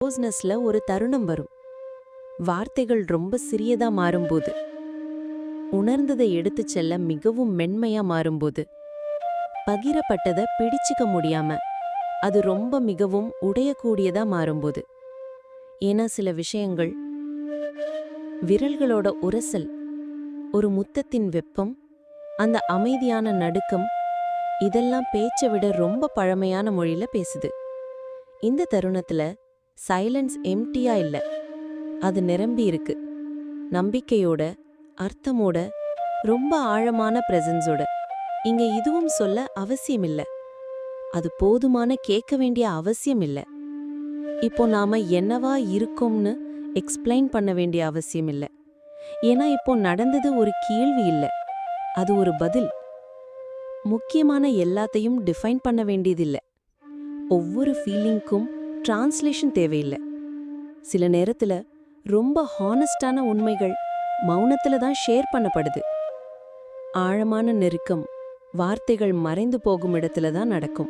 க்ளோஸ்னஸ்ல ஒரு தருணம் வரும். வார்த்தைகள் ரொம்ப சிறியதா மாறும்போது, உணர்ந்ததை எடுத்துச் செல்ல மிகவும் மென்மையா மாறும்போது, பகிரப்பட்டதை பிடிச்சுக்க முடியாம அது ரொம்ப மிகவும் உடையக்கூடியதா மாறும்போது. ஏன்னா சில விஷயங்கள், விரல்களோட உரசல், ஒரு முத்தத்தின் வெப்பம், அந்த அமைதியான நடுக்கம், இதெல்லாம் பேச்சை விட ரொம்ப பழமையான மொழியில பேசுது. இந்த தருணத்துல சைலன்ஸ் எம்டியா இல்ல, அது நிரம்பி இருக்கு. நம்பிக்கையோட, அர்த்தமோட, ரொம்ப ஆழமான பிரசன்ஸோட. இங்க இதுவும் சொல்ல அவசியமில்ல, அது போதுமான கேட்க வேண்டிய அவசியம் இல்ல. இப்போ நாம என்னவா இருக்கோம்னு எக்ஸ்பிளைன் பண்ண வேண்டிய அவசியம் இல்ல. ஏன்னா இப்போ நடந்தது ஒரு கேள்வி இல்ல, அது ஒரு பதில். முக்கியமான எல்லாத்தையும் டிஃபைன் பண்ண வேண்டியதில்ல. ஒவ்வொரு ஃபீலிங்க்கும் டிரான்ஸ்லேஷன் தேவையில்லை. சில நேரத்துல ரொம்ப ஹானஸ்டான உண்மைகள் மௌனத்துல தான் ஷேர் பண்ணப்படுது. ஆழமான நெருக்கம் வார்த்தைகள் மறைந்து போகும் இடத்துல தான் நடக்கும்.